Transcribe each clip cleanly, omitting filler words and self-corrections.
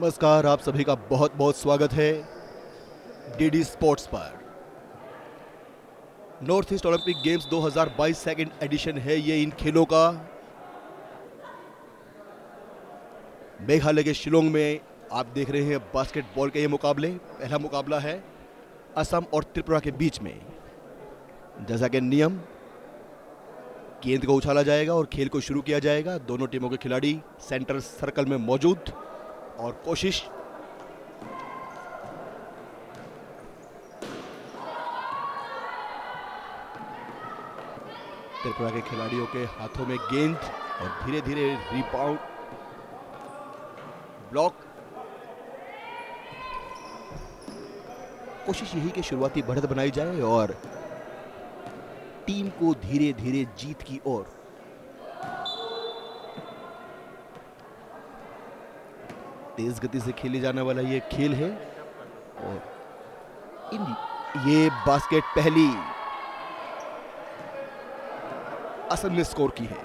नमस्कार, आप सभी का बहुत बहुत स्वागत है डीडी स्पोर्ट्स पर। North east Olympic games 2022 second edition है ये इन खेलों का। मेघालय के शिलोंग में आप देख रहे हैं बास्केटबॉल के ये मुकाबले। पहला मुकाबला है असम और त्रिपुरा के बीच में। जैसा कि नियम, गेंद को उछाला जाएगा और खेल को शुरू किया जाएगा। दोनों टीमों के खिलाड़ी सेंटर सर्कल में मौजूद और कोशिश त्रिपुरा के खिलाड़ियों के हाथों में गेंद और धीरे धीरे रिबाउंड ब्लॉक। कोशिश यही कि शुरुआती बढ़त बनाई जाए और टीम को धीरे धीरे जीत की ओर। तेज गति से खेले जाने वाला ये खेल है और ये बास्केट पहली असम ने स्कोर की है।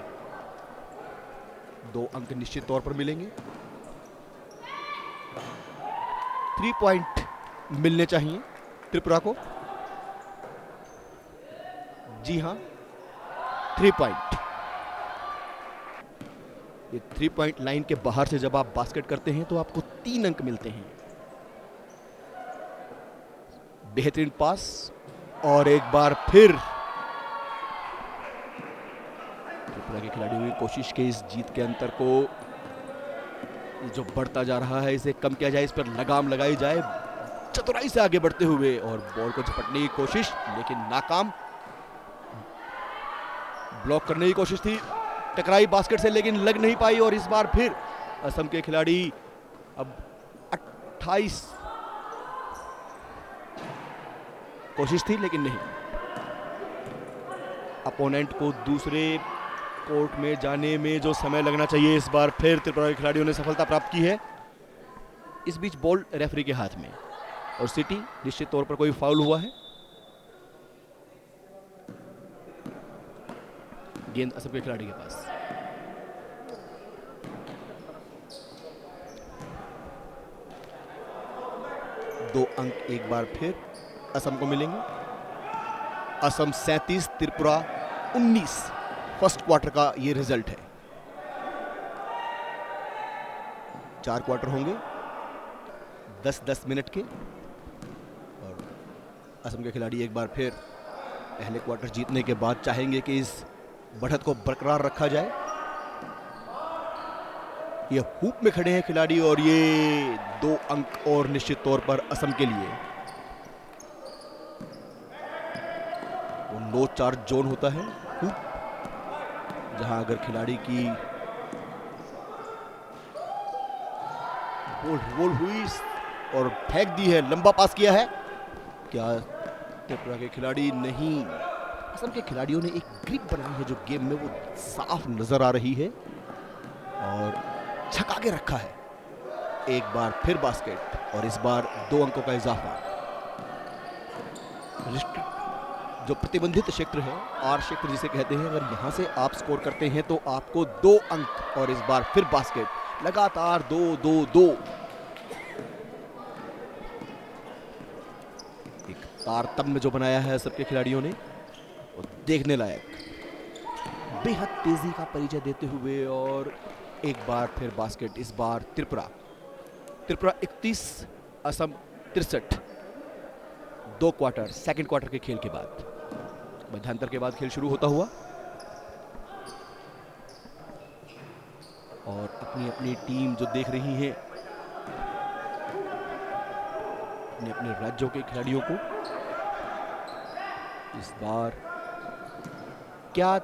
2 अंक निश्चित तौर पर मिलेंगे। 3 पॉइंट मिलने चाहिए त्रिपुरा को। जी हां, 3 पॉइंट। ये 3 पॉइंट लाइन के बाहर से जब आप बास्केट करते हैं तो आपको 3 अंक मिलते हैं। बेहतरीन पास और एक बार फिर त्रिपुरा के खिलाड़ियों की कोशिश के इस जीत के अंतर को जो बढ़ता जा रहा है इसे कम किया जाए, इस पर लगाम लगाई जाए चतुराई से आगे बढ़ते हुए। और बॉल को झपटने की कोशिश लेकिन नाकाम। ब्लॉक करने की कोशिश थी, टकराई बास्केट से लेकिन लग नहीं पाई। और इस बार फिर असम के खिलाड़ी अब 28 कोशिश थी लेकिन नहीं। अपोनेंट को दूसरे कोर्ट में जाने में जो समय लगना चाहिए इस बार फिर त्रिपुरा के खिलाड़ियों ने सफलता प्राप्त की है। इस बीच बॉल रेफरी के हाथ में और सिटी निश्चित तौर पर कोई फाउल हुआ है। गेंद असम के खिलाड़ी के पास। दो अंक एक बार फिर असम को मिलेंगे। असम 37, त्रिपुरा 19। फर्स्ट क्वार्टर का ये रिजल्ट है। 4 क्वार्टर होंगे 10-10 मिनट के और असम के खिलाड़ी एक बार फिर पहले क्वार्टर जीतने के बाद चाहेंगे कि इस बढ़त को बरकरार रखा जाए। ये हुप में खड़े हैं खिलाड़ी और ये 2 अंक और निश्चित तौर पर असम के लिए। वो नो चार्ज जोन होता है हुप, जहां अगर खिलाड़ी की बॉल रोल हुई और फेंक दी है, लंबा पास किया है, क्या त्रिपुरा के खिलाड़ी नहीं, असम के खिलाड़ियों ने एक ग्रिप बनाई है जो गेम में वो साफ नजर आ रही है और छका के रखा है। एक बार फिर बास्केट और इस बार 2 अंकों का इजाफा। जो प्रतिबंधित क्षेत्र है, आर क्षेत्र जिसे कहते हैं, अगर यहां से आप स्कोर करते हैं तो आपको 2 अंक। और इस बार फिर बास्केट लगातार 2-2-2। एक तारतम्य जो बनाया है सबके खिलाड़ियों ने वो देखने लायक। बेहद तेजी का परिचय देते हुए और एक बार फिर बास्केट। इस बार Tripura 31, Assam 63। 2 quarter, second quarter के खेल के बाद, मध्यांतर के बाद खेल शुरू होता हुआ। और अपनी अपनी टीम जो देख रही है अपने अपने राज्यों के खिलाड़ियों को। इस बार क्या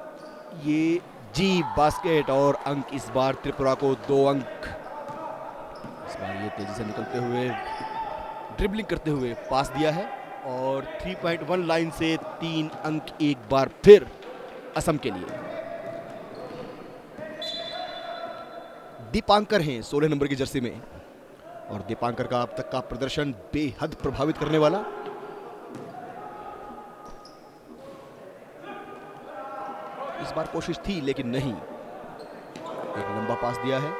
ये जी बास्केट और अंक। इस बार त्रिपुरा को 2 अंक। इस बार ये तेजी से निकलते हुए ड्रिबलिंग करते हुए पास दिया है और 3.1 लाइन से 3 अंक एक बार फिर असम के लिए। दीपांकर हैं 16 नंबर की जर्सी में और दीपांकर का अब तक का प्रदर्शन बेहद प्रभावित करने वाला। इस बार कोशिश थी लेकिन नहीं। एक लंबा पास दिया है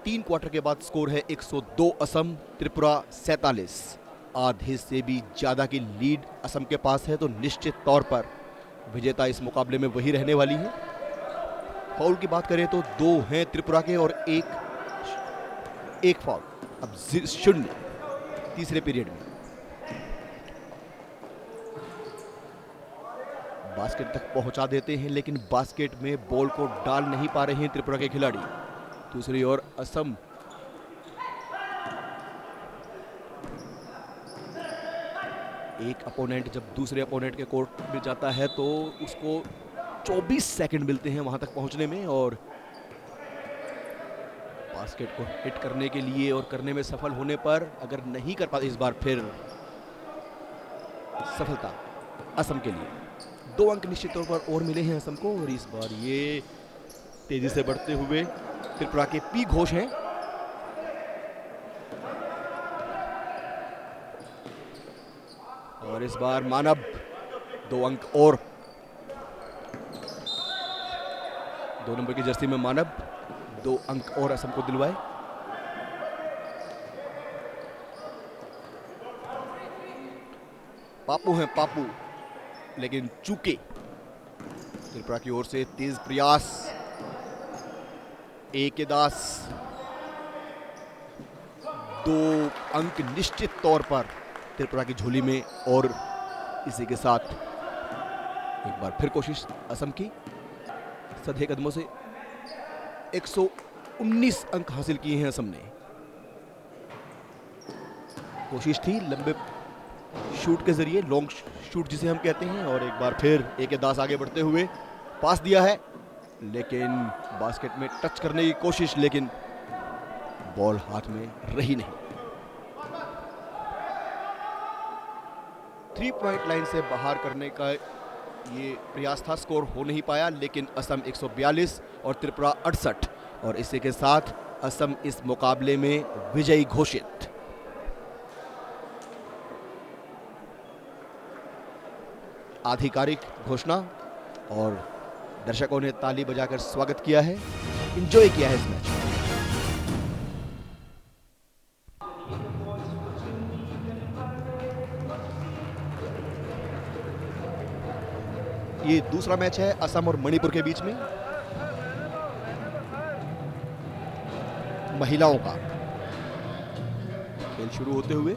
3 क्वार्टर के बाद स्कोर है 102 असम, त्रिपुरा 47। आधे से भी ज्यादा की लीड असम के पास है, तो निश्चित तौर पर विजेता इस मुकाबले में वही रहने वाली है। फाउल की बात करें तो 2 हैं त्रिपुरा के और एक फाउल। अब 0 तीसरे पीरियड में। बास्केट तक पहुंचा देते हैं, लेकिन बास्केट में बॉल को डाल नहीं पा रहे हैं त्रिपुरा के खिलाड़ी। दूसरी ओर असम एक अपोनेंट जब दूसरे अपोनेंट के कोर्ट में जाता है तो उसको 24 सेकंड मिलते हैं वहां तक पहुंचने में, और बास्केट को हिट करने के लिए और करने में सफल होने पर अगर नहीं कर पाते, इस बार फिर सफलता असम के लिए। 2 अंक निश्चित तौर पर और मिले हैं असम को, और इस बार ये तेजी से बढ़ते हुए त्रिपुरा के पी घोष हैं। और इस बार मानव 2 अंक और, 2 नंबर की जर्सी में मानव 2 अंक और असम को दिलवाए। पापू हैं पापू, लेकिन चूके। त्रिपुरा की ओर से तेज प्रयास, के दास 2 अंक निश्चित तौर पर त्रिपुरा की झोली में। और इसी के साथ एक बार फिर कोशिश असम की, सधे कदमों से 119 अंक हासिल किए हैं असम ने। कोशिश थी लंबे शूट के जरिए, लॉन्ग शूट जिसे हम कहते हैं, और एक बार फिर के दास आगे बढ़ते हुए पास दिया है, लेकिन बास्केट में टच करने की कोशिश, लेकिन बॉल हाथ में रही नहीं। 3 पॉइंट लाइन से बाहर करने का ये प्रयास था, स्कोर हो नहीं पाया, लेकिन असम 142 और त्रिपुरा 68, और इसी के साथ असम इस मुकाबले में विजयी घोषित। आधिकारिक घोषणा, और दर्शकों ने ताली बजाकर स्वागत किया है, एंजॉय किया है इस मैच में। ये दूसरा मैच है असम और मणिपुर के बीच में, महिलाओं का खेल शुरू होते हुए।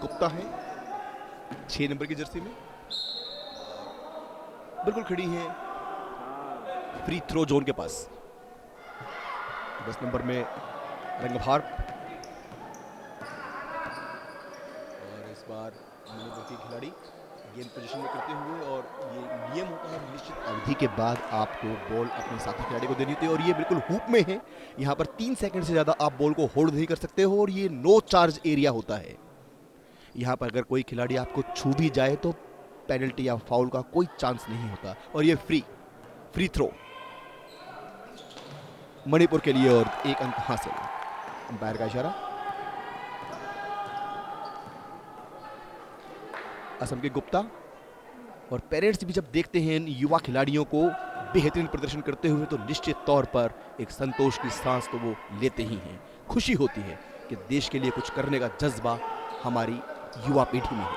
गुप्ता है 6 नंबर की जर्सी में, बिल्कुल खड़ी है फ्री थ्रो जोन के पास। 10 नंबर में रंगभार, और इस बार मणिपुर की खिलाड़ी गेंद पोजीशन में करते हुए, और ये नियम होता है निश्चित अवधि के बाद आपको बॉल अपने साथी खिलाड़ी को देनी होती है, और ये बिल्कुल हुप में है। यहाँ पर 3 सेकंड से ज़्यादा आप बॉल को होल्ड नहीं कर सकते हो, और ये नो चार्ज एरिया होता है। यहाँ पर अगर कोई खिलाड़ी आपको छू भी जाए तो पेनल्टी या फाउल का कोई चांस नहीं होता, और ये फ्री थ्रो मणिपुर के लिए, और 1 अंक हासिल। अंपायर का इशारा। असम के गुप्ता और पेरेंट्स भी जब देखते हैं इन युवा खिलाड़ियों को बेहतरीन प्रदर्शन करते हुए, तो निश्चित तौर पर एक संतोष की सांस तो वो लेते ही हैं। खुशी होती है कि देश के लिए कुछ करने का जज्बा हमारी युवा पीढ़ी में है।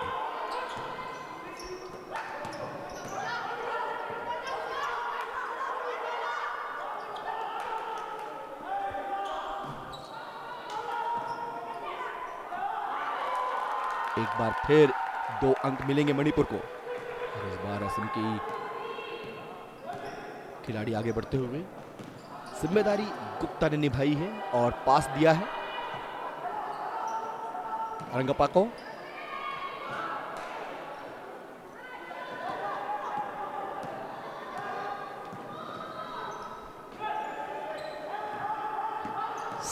एक बार फिर 2 अंक मिलेंगे मणिपुर को, और इस बार असम की खिलाड़ी आगे बढ़ते हुए। जिम्मेदारी गुप्ता ने निभाई है और पास दिया है रंगप्पा को।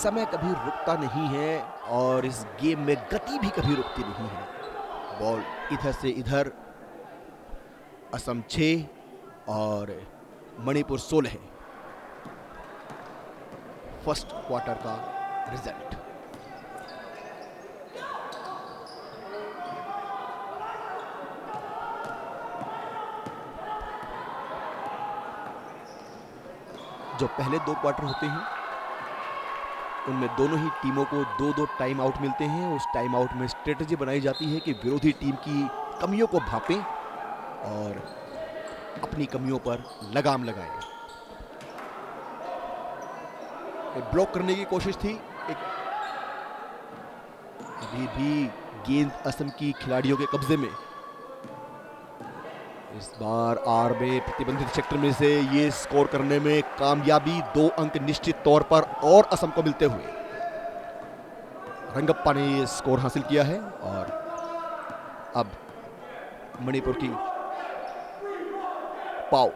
समय कभी रुकता नहीं है और इस गेम में गति भी कभी रुकती नहीं है। बॉल इधर से इधर, असम 6 और मणिपुर 16। फर्स्ट क्वार्टर का रिजल्ट। जो पहले 2 क्वार्टर होते हैं उनमें दोनों ही टीमों को 2-2 टाइम आउट मिलते हैं। उस टाइम आउट में स्ट्रेटजी बनाई जाती है कि विरोधी टीम की कमियों को भांपें और अपनी कमियों पर लगाम लगाएं। ब्लॉक करने की कोशिश थी, अभी भी गेंद असम की खिलाड़ियों के कब्जे में। इस बार आर में प्रतिबंधित क्षेत्र में से ये स्कोर करने में कामयाबी, 2 अंक निश्चित तौर पर और असम को मिलते हुए। रंगप्पा ने ये स्कोर हासिल किया है और अब मणिपुर की पाओ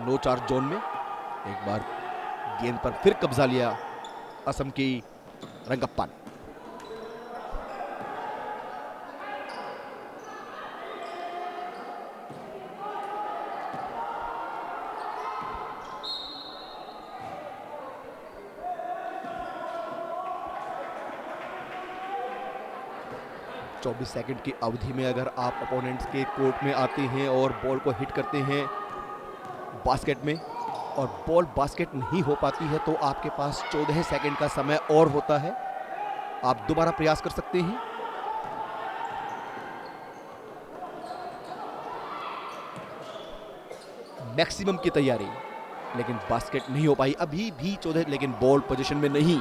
नो चार्ज जोन में एक बार गेंद पर फिर कब्जा लिया असम की रंगप्पा ने। चौबीस सेकंड की अवधि में अगर आप अपोनेंट्स के कोर्ट में आते हैं और बॉल को हिट करते हैं बास्केट में और बॉल बास्केट नहीं हो पाती है तो आपके पास 14 सेकंड का समय और होता है। आप दोबारा प्रयास कर सकते हैं। मैक्सिमम की तैयारी, लेकिन बास्केट नहीं हो पाई। अभी भी 14, लेकिन बॉल पोजीशन में नहीं।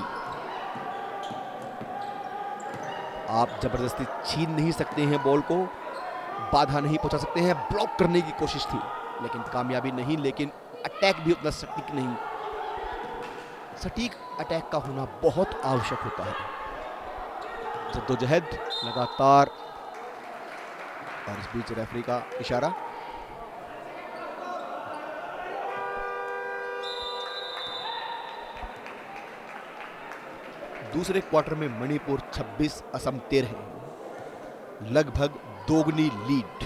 आप जबरदस्ती छीन नहीं सकते हैं बॉल को, बाधा नहीं पहुंचा सकते हैं। ब्लॉक करने की कोशिश थी लेकिन कामयाबी नहीं, लेकिन अटैक भी उतना सटीक नहीं। सटीक अटैक का होना बहुत आवश्यक होता है। जद्दोजहद लगातार, और इस बीच रेफरी का इशारा। दूसरे क्वार्टर में मणिपुर 26, असम 13, लगभग दोगुनी लीड।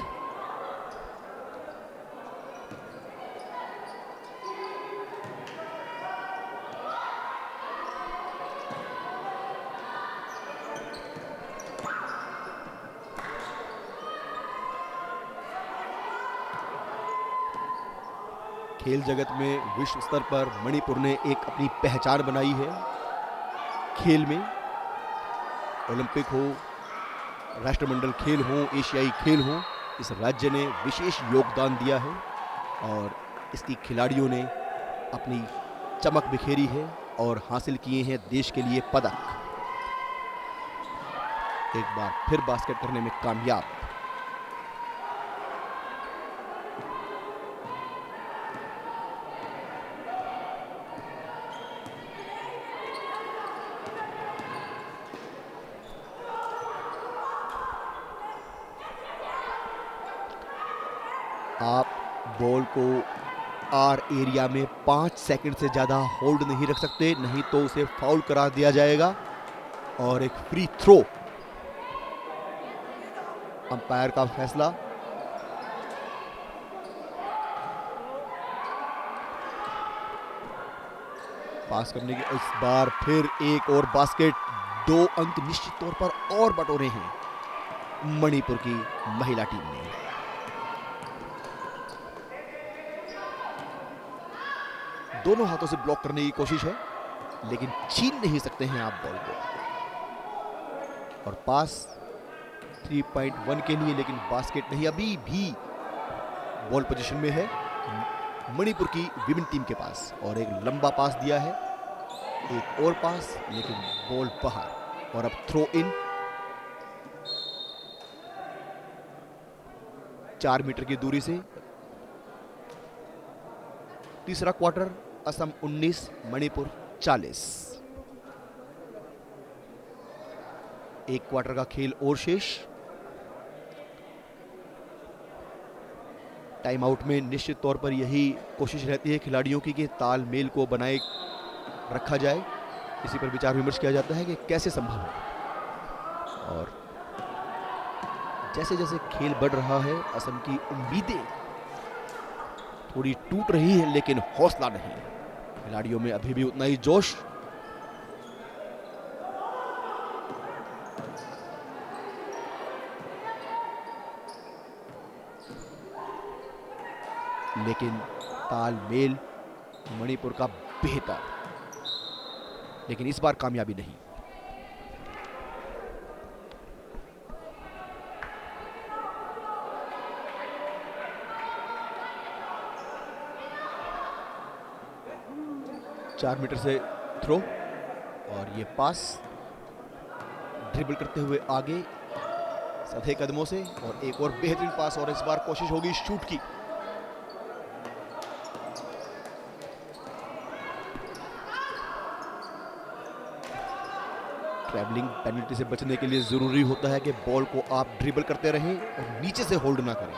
खेल जगत में विश्व स्तर पर मणिपुर ने एक अपनी पहचान बनाई है। खेल में ओलंपिक हो, राष्ट्रमंडल खेल हो, एशियाई खेल हो, इस राज्य ने विशेष योगदान दिया है और इसकी खिलाड़ियों ने अपनी चमक बिखेरी है और हासिल किए हैं देश के लिए पदक। एक बार फिर बास्केट करने में कामयाब। आप बॉल को आर एरिया में 5 सेकंड से ज़्यादा होल्ड नहीं रख सकते, नहीं तो उसे फाउल करार दिया जाएगा और एक फ्री थ्रो। अंपायर का फैसला। पास करने की, इस बार फिर एक और बास्केट। 2 अंक निश्चित तौर पर और बटोरे हैं मणिपुर की महिला टीम ने। दोनों हाथों से ब्लॉक करने की कोशिश है लेकिन छीन नहीं सकते हैं आप बॉल को। और पास 3.1 के लिए, लेकिन बास्केट नहीं। अभी भी बॉल पोजीशन में है मणिपुर की विमेन टीम के पास और एक लंबा पास दिया है, एक और पास, लेकिन बॉल बाहर और अब थ्रो इन। 4 मीटर की दूरी से। तीसरा क्वार्टर, असम 19, मणिपुर 40। एक क्वार्टर का खेल और शेष। टाइम आउट में निश्चित तौर पर यही कोशिश रहती है खिलाड़ियों की कि तालमेल को बनाए रखा जाए, इसी पर विचार विमर्श किया जाता है कि कैसे संभव है। और जैसे जैसे खेल बढ़ रहा है, असम की उम्मीदें थोड़ी टूट रही है, लेकिन हौसला नहीं। खिलाड़ियों में अभी भी उतना ही जोश। लेकिन तालमेल मणिपुर का बेहतर, लेकिन इस बार कामयाबी नहीं। चार मीटर से थ्रो, और ये पास ड्रिबल करते हुए आगे सधे कदमों से, और एक और बेहतरीन पास, और इस बार कोशिश होगी शूट की। ट्रैवलिंग पेनल्टी से बचने के लिए जरूरी होता है कि बॉल को आप ड्रिबल करते रहें और नीचे से होल्ड ना करें,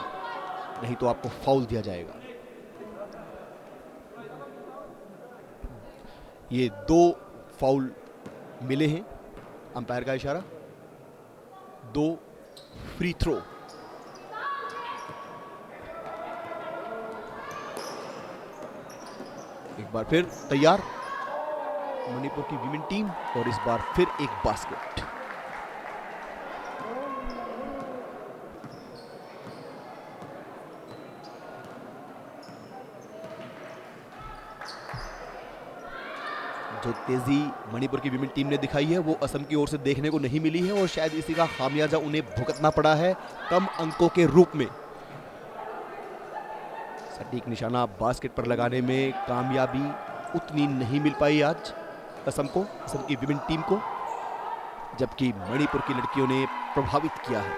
नहीं तो आपको फाउल दिया जाएगा। ये 2 फाउल मिले हैं, अंपायर का इशारा। 2 फ्री थ्रो। एक बार फिर तैयार मणिपुर की विमेन टीम, और इस बार फिर एक बास्केट। जो तेजी मणिपुर की विमेन टीम ने दिखाई है, वो असम की ओर से देखने को नहीं मिली है, और शायद इसी का खामियाजा उन्हें भुगतना पड़ा है कम अंकों के रूप में। सटीक निशाना बास्केट पर लगाने में कामयाबी उतनी नहीं मिल पाई आज असम की विमेन टीम को, जबकि मणिपुर की लड़कियों ने प्रभावित किया है।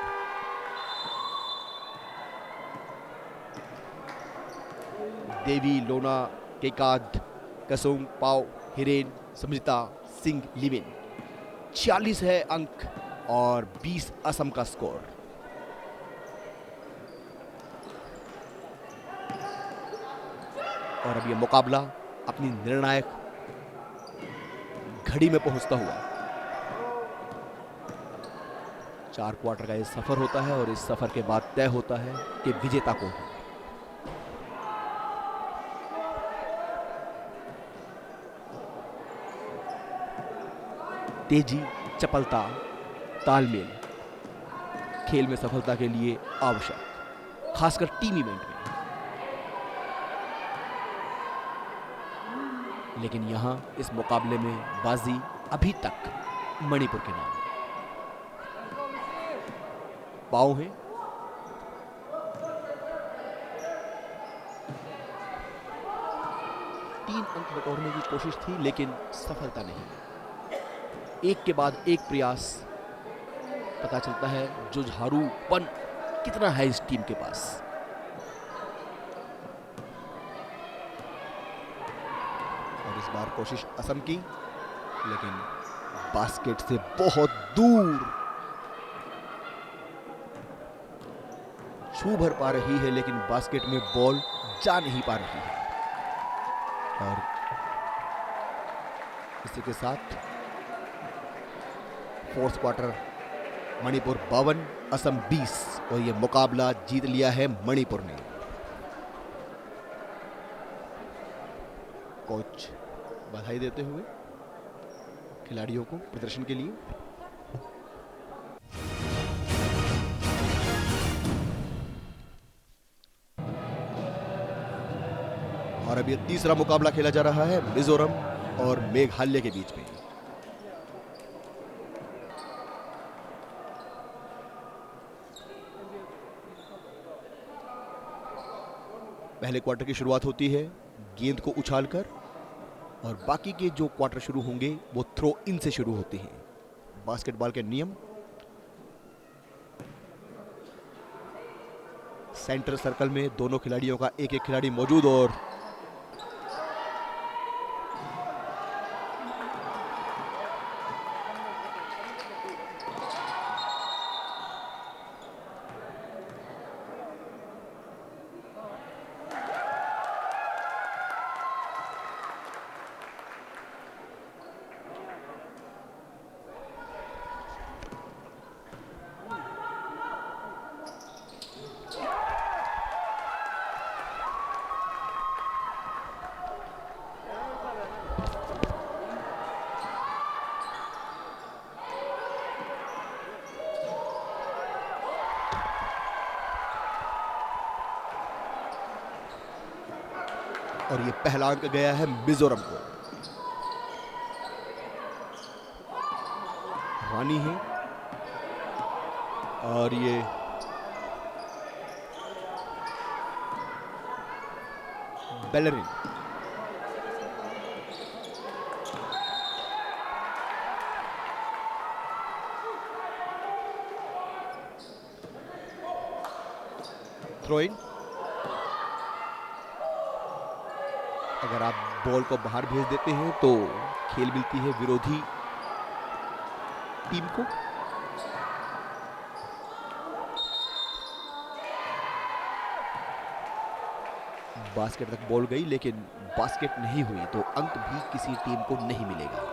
देवी, लोना, केकाद, कसुंग, पाओ, हिरेन, समझिता, सिंह, लिविन। 46 है अंक और 20 असम का स्कोर। और अब यह मुकाबला अपनी निर्णायक घड़ी में पहुंचता हुआ। 4 क्वार्टर का यह सफर होता है, और इस सफर के बाद तय होता है कि विजेता कौन है। तेजी, चपलता, तालमेल खेल में सफलता के लिए आवश्यक, खासकर टीम इवेंट में। लेकिन यहां इस मुकाबले में बाजी अभी तक मणिपुर के नाम है। पाव है, तीन अंक बटोरने की कोशिश थी, लेकिन सफलता नहीं। एक के बाद एक प्रयास, पता चलता है जुझारूपन कितना है इस टीम के पास। और इस बार कोशिश असम की, लेकिन बास्केट से बहुत दूर। छू भर पा रही है, लेकिन बास्केट में बॉल जा नहीं पा रही है। और इसी के साथ फोर्थ क्वार्टर मणिपुर 52, असम 20, और यह मुकाबला जीत लिया है मणिपुर ने। कोच बधाई देते हुए खिलाड़ियों को प्रदर्शन के लिए। और अब यह तीसरा मुकाबला खेला जा रहा है मिजोरम और मेघालय के बीच में। पहले क्वार्टर की शुरुआत होती है गेंद को उछालकर, और बाकी के जो क्वार्टर शुरू होंगे वो थ्रो इन से शुरू होते हैं। बास्केटबॉल के नियम, सेंटर सर्कल में दोनों खिलाड़ियों का एक एक खिलाड़ी मौजूद, और और ये पहला अंक गया है मिजोरम को। रानी है और ये बेलरिन। Throw in. अगर आप बॉल को बाहर भेज देते हैं तो खेल मिलती है विरोधी टीम को। बास्केट तक बॉल गई लेकिन बास्केट नहीं हुई तो अंक भी किसी टीम को नहीं मिलेगा।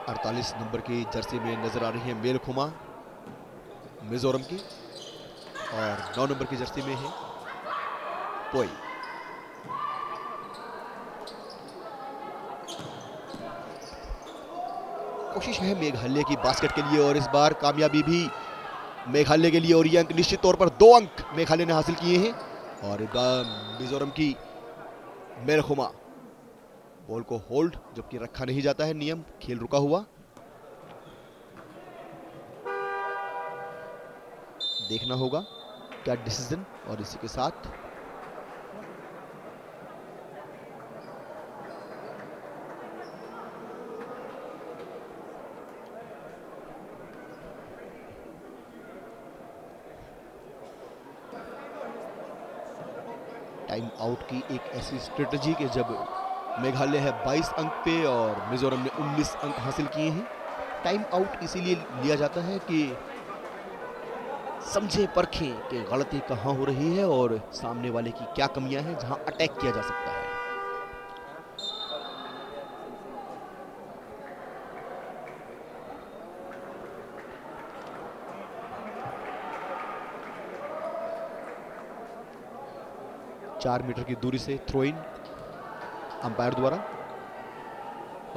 अड़तालीस नंबर की जर्सी में नजर आ रही है मेलखुमा मिजोरम की और 9 नंबर की जर्सी में है पोई। कोशिश है मेघालय की बास्केट के लिए और इस बार कामयाबी भी मेघालय के लिए और ये अंक निश्चित तौर पर 2 अंक मेघालय ने हासिल किए हैं। और मिजोरम की मेलखुमा बॉल को होल्ड, जबकि रखा नहीं जाता है नियम, खेल रुका हुआ। देखना होगा क्या डिसीजन। और इसी के साथ टाइम आउट की एक ऐसी स्ट्रेटजी कि जब मेघालय है 22 अंक पे और मिजोरम ने 19 अंक हासिल किए हैं। टाइम आउट इसीलिए लिया जाता है कि समझे परखें कि गलती कहां हो रही है और सामने वाले की क्या कमियां हैं जहां अटैक किया जा सकता है। चार मीटर की दूरी से थ्रो इन अंपायर द्वारा।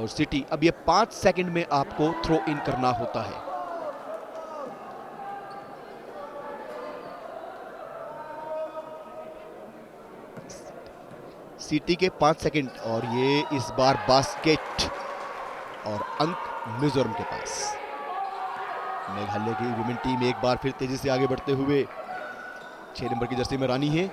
और सिटी अब ये 5 सेकंड में आपको थ्रो इन करना होता है। सिटी के 5 सेकंड और ये इस बार बास्केट और अंक मिजोरम के पास। मेघालय की विमेन टीम एक बार फिर तेजी से आगे बढ़ते हुए 6 नंबर की जर्सी में रानी है।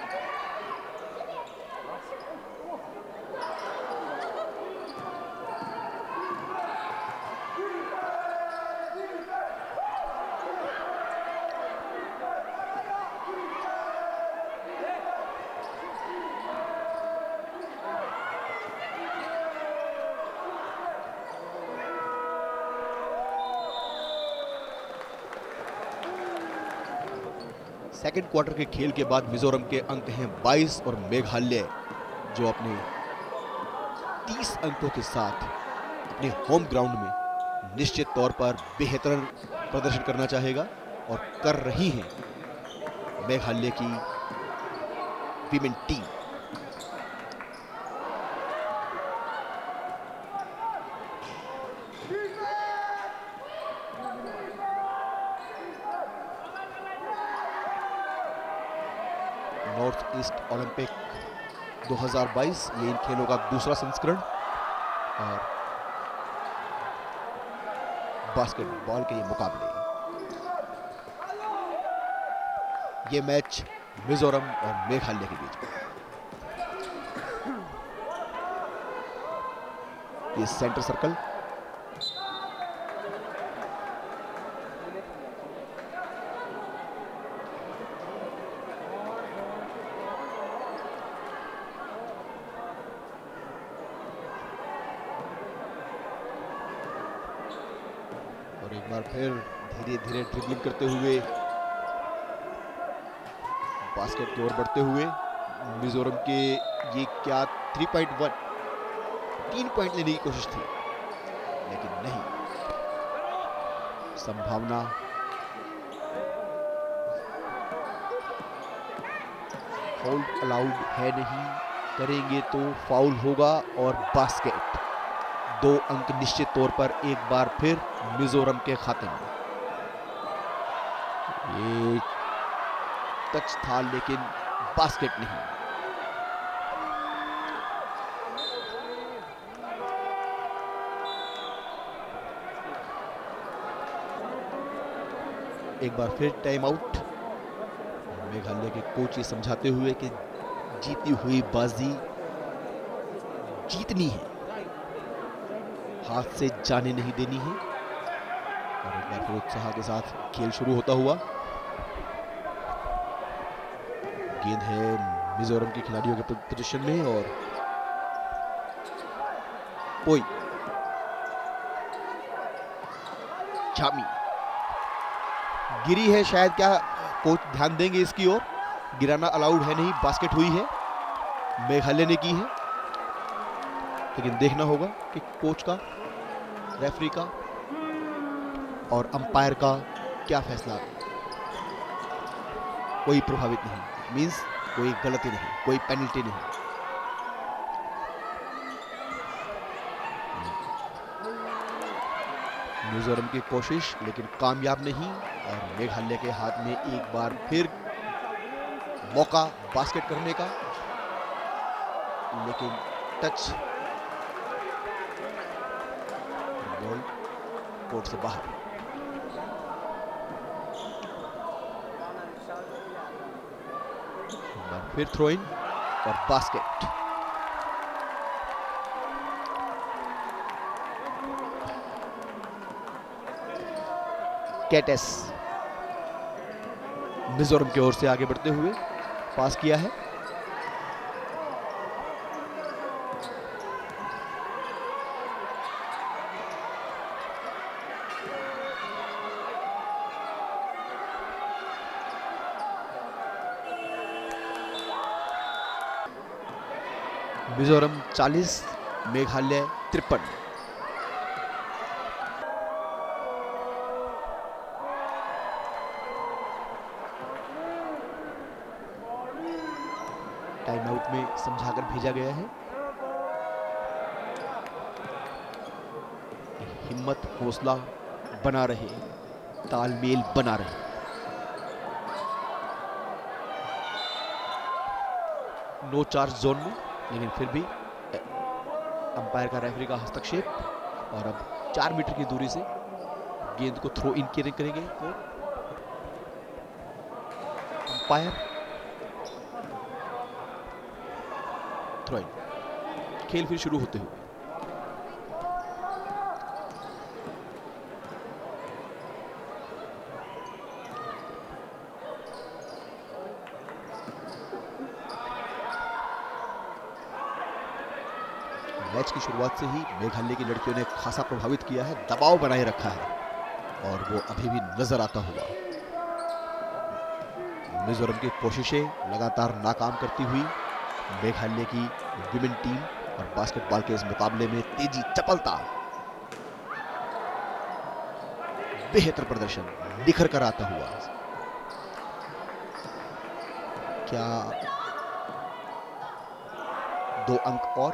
सेकंड क्वार्टर के खेल के बाद मिजोरम के अंक हैं 22 और मेघालय जो अपने 30 अंकों के साथ अपने होम ग्राउंड में निश्चित तौर पर बेहतर प्रदर्शन करना चाहेगा और कर रही हैं मेघालय की women team. North east Olympic 2022 ये इन खेलों का दूसरा संस्करण और बास्केटबॉल के ये मुकाबले। ये मैच मिजोरम और मेघालय के बीच में। ये सेंटर सर्कल और एक बार फिर धीरे धीरे ड्रिबलिंग करते हुए बास्केट की ओर बढ़ते हुए मिजोरम के ये क्या 3 पॉइंट लेने की कोशिश थी लेकिन नहीं। संभावना। होल्ड अलाउड है नहीं, करेंगे तो फाउल होगा और बास्केट। 2 अंक निश्चित तौर पर एक बार फिर मिजोरम के खाते में। ये टच था लेकिन बास्केट नहीं। एक बार फिर टाइम आउट। मेघालय के कोच ये समझाते हुए कि जीती हुई बाजी जीतनी है, हाथ से जाने नहीं देनी है। और एक बार फिर उत्साह के साथ खेल शुरू होता हुआ। गेंद है मिजोरम के खिलाड़ियों के पोजीशन में और पोई झामी गिरी है शायद, क्या कोच ध्यान देंगे इसकी ओर? गिराना अलाउड है नहीं, बास्केट हुई है, मेघालय ने की है। लेकिन देखना होगा कि कोच का, रेफरी का और अंपायर का क्या फैसला। कोई प्रभावित नहीं, मींस कोई गलती नहीं, कोई पेनल्टी नहीं। मिजोरम की कोशिश लेकिन कामयाब नहीं और मेघालय के हाथ में एक बार फिर मौका बास्केट करने का, लेकिन टच, बॉल कोर्ट से बाहर। एक बार फिर थ्रो इन और बास्केट। कैटेस मिजोरम की ओर से आगे बढ़ते हुए पास किया है। मिजोरम 40, मेघालय 53। टाइम आउट में समझाकर भेजा गया है। हिम्मत हौसला बना रहे, तालमेल बना रहे। नो चार्ज जोन में, लेकिन फिर भी अंपायर का, रेफरी का हस्तक्षेप। और अब 4 मीटर की दूरी से गेंद को थ्रो इन करेंगे अंपायर। थ्रो इन, खेल फिर शुरू होते हुए। मैच की शुरुआत से ही मेघालय की लड़कियों ने खासा प्रभावित किया है, दबाव बनाए रखा है और वो अभी भी नजर आता हुआ। मिजोरम की कोशिशें लगातार नाकाम करती हुई मेघालय की विमेन टीम और बास्केटबॉल के इस मुकाबले में तेजी, चपलता, बेहतर प्रदर्शन निखर कर आता हुआ। क्या 2 अंक और